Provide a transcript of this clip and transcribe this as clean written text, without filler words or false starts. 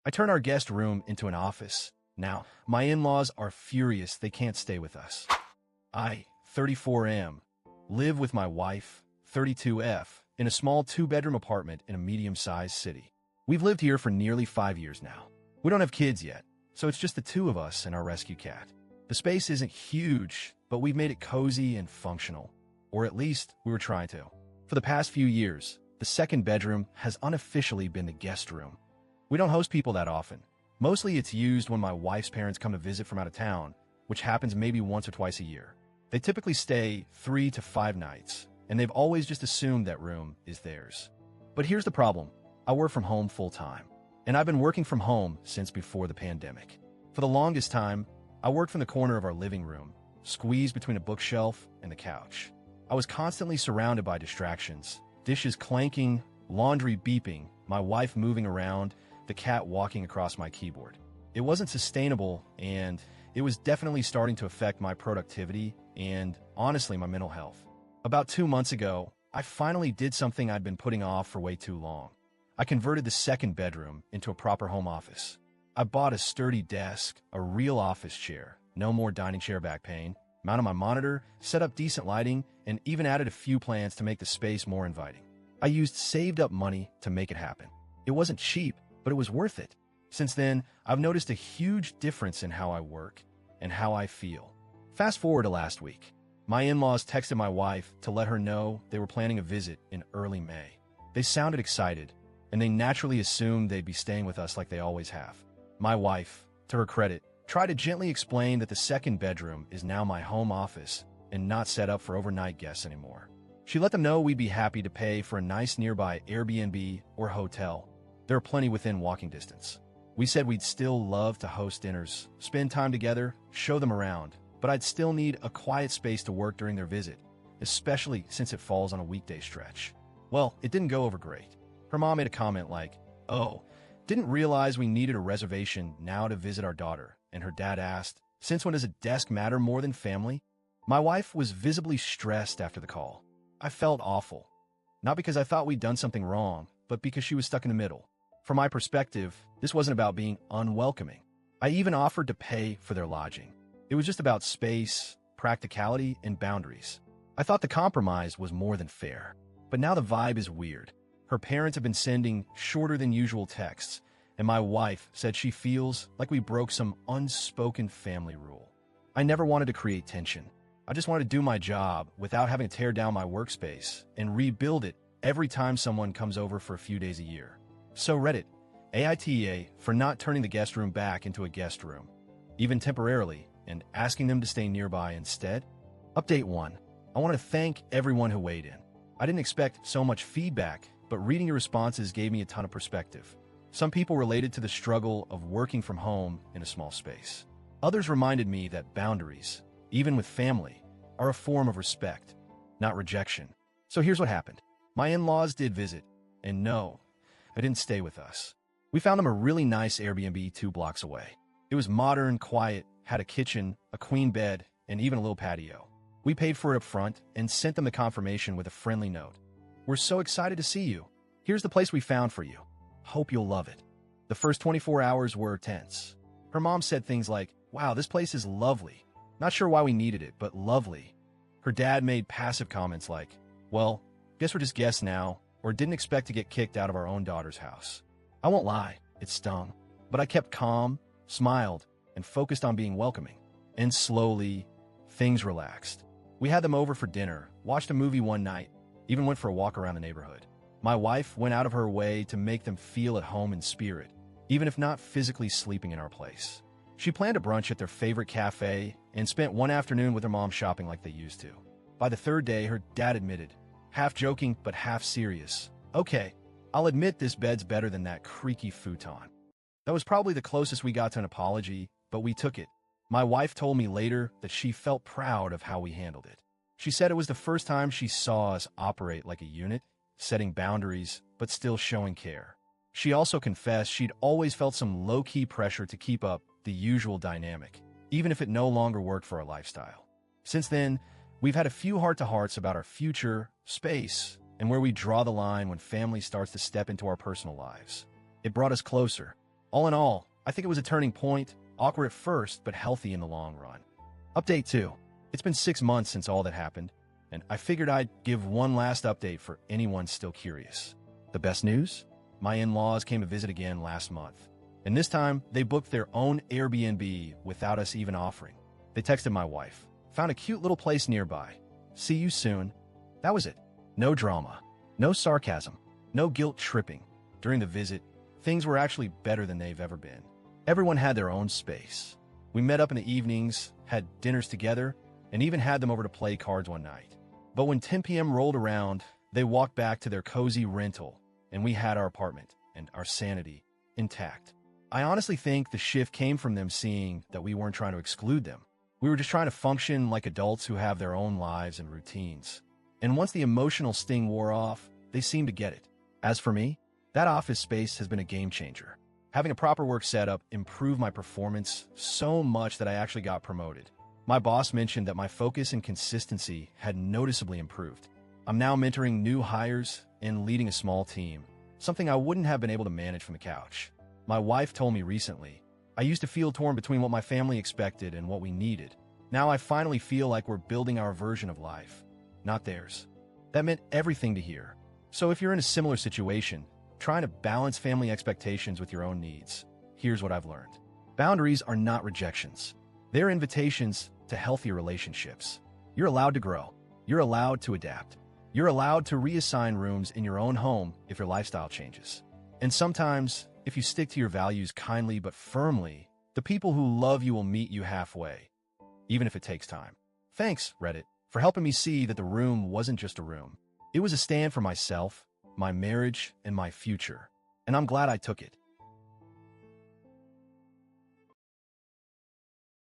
I turn our guest room into an office. Now, my in-laws are furious they can't stay with us. I, 34M, live with my wife, 32F, in a small two-bedroom apartment in a medium-sized city. We've lived here for nearly 5 years now. We don't have kids yet, so it's just the two of us and our rescue cat. The space isn't huge, but we've made it cozy and functional. Or at least, we were trying to. For the past few years, the second bedroom has unofficially been the guest room. We don't host people that often. Mostly it's used when my wife's parents come to visit from out of town, which happens maybe once or twice a year. They typically stay 3 to 5 nights, and they've always just assumed that room is theirs. But here's the problem. I work from home full-time, and I've been working from home since before the pandemic. For the longest time, I worked from the corner of our living room, squeezed between a bookshelf and the couch. I was constantly surrounded by distractions, dishes clanking, laundry beeping, my wife moving around, the cat walking across my keyboard. It wasn't sustainable, and it was definitely starting to affect my productivity and, honestly, my mental health. About 2 months ago, I finally did something I'd been putting off for way too long. I converted the second bedroom into a proper home office. I bought a sturdy desk, a real office chair, no more dining chair back pain, mounted my monitor, set up decent lighting, and even added a few plants to make the space more inviting. I used saved up money to make it happen. It wasn't cheap, but it was worth it. Since then, I've noticed a huge difference in how I work and how I feel. Fast forward to last week. My in-laws texted my wife to let her know they were planning a visit in early May. They sounded excited, and they naturally assumed they'd be staying with us like they always have. My wife, to her credit, tried to gently explain that the second bedroom is now my home office and not set up for overnight guests anymore. She let them know we'd be happy to pay for a nice nearby Airbnb or hotel. There are plenty within walking distance. We said we'd still love to host dinners, spend time together, show them around, but I'd still need a quiet space to work during their visit, especially since it falls on a weekday stretch. Well, it didn't go over great. Her mom made a comment like, "Oh, didn't realize we needed a reservation now to visit our daughter," and her dad asked, "Since when does a desk matter more than family?" My wife was visibly stressed after the call. I felt awful. Not because I thought we'd done something wrong, but because she was stuck in the middle. From my perspective, this wasn't about being unwelcoming. I even offered to pay for their lodging. It was just about space, practicality, and boundaries. I thought the compromise was more than fair. But now the vibe is weird. Her parents have been sending shorter than usual texts, and my wife said she feels like we broke some unspoken family rule. I never wanted to create tension. I just wanted to do my job without having to tear down my workspace and rebuild it every time someone comes over for a few days a year. So Reddit, AITA for not turning the guest room back into a guest room, even temporarily, and asking them to stay nearby instead. Update 1. I want to thank everyone who weighed in. I didn't expect so much feedback, but reading your responses gave me a ton of perspective. Some people related to the struggle of working from home in a small space. Others reminded me that boundaries, even with family, are a form of respect, not rejection. So here's what happened. My in-laws did visit, and no, they didn't stay with us. We found them a really nice Airbnb 2 blocks away. It was modern, quiet, had a kitchen, a queen bed, and even a little patio. We paid for it up front and sent them the confirmation with a friendly note. "We're so excited to see you. Here's the place we found for you. Hope you'll love it." The first 24 hours were tense. Her mom said things like, "Wow, this place is lovely. Not sure why we needed it, but lovely." Her dad made passive comments like, "Well, guess we're just guests now," or didn't expect to get kicked out of our own daughter's house. I won't lie, it stung. But I kept calm, smiled, and focused on being welcoming. And slowly, things relaxed. We had them over for dinner, watched a movie one night, even went for a walk around the neighborhood. My wife went out of her way to make them feel at home in spirit, even if not physically sleeping in our place. She planned a brunch at their favorite cafe and spent one afternoon with her mom shopping like they used to. By the third day, her dad admitted, half joking but half serious, "Okay, I'll admit this bed's better than that creaky futon." That was probably the closest we got to an apology, but we took it. My wife told me later that she felt proud of how we handled it. She said it was the first time she saw us operate like a unit, setting boundaries, but still showing care. She also confessed she'd always felt some low-key pressure to keep up the usual dynamic, even if it no longer worked for our lifestyle. Since then, we've had a few heart-to-hearts about our future, space, and where we draw the line when family starts to step into our personal lives. It brought us closer, All in all, I think it was a turning point, awkward at first, but healthy in the long run. Update 2. It's been 6 months since all that happened, and I figured I'd give one last update for anyone still curious. The best news? My in-laws came to visit again last month, and this time they booked their own Airbnb without us even offering. They texted my wife, "Found a cute little place nearby. See you soon." That was it. No drama, no sarcasm, no guilt tripping. During the visit, things were actually better than they've ever been. Everyone had their own space. We met up in the evenings, had dinners together, and even had them over to play cards one night. But when 10 p.m. rolled around, they walked back to their cozy rental, and we had our apartment and our sanity intact. I honestly think the shift came from them seeing that we weren't trying to exclude them. We were just trying to function like adults who have their own lives and routines. And once the emotional sting wore off, they seemed to get it. As for me, that office space has been a game changer. Having a proper work setup improved my performance so much that I actually got promoted. My boss mentioned that my focus and consistency had noticeably improved. I'm now mentoring new hires and leading a small team, something I wouldn't have been able to manage from the couch. My wife told me recently, "I used to feel torn between what my family expected and what we needed. Now I finally feel like we're building our version of life, not theirs." That meant everything to hear. So if you're in a similar situation, trying to balance family expectations with your own needs, here's what I've learned. Boundaries are not rejections. They're invitations to healthier relationships. You're allowed to grow. You're allowed to adapt. You're allowed to reassign rooms in your own home if your lifestyle changes. And sometimes, if you stick to your values kindly but firmly, the people who love you will meet you halfway, even if it takes time. Thanks, Reddit, for helping me see that the room wasn't just a room. It was a stand for myself, my marriage, and my future. And I'm glad I took it.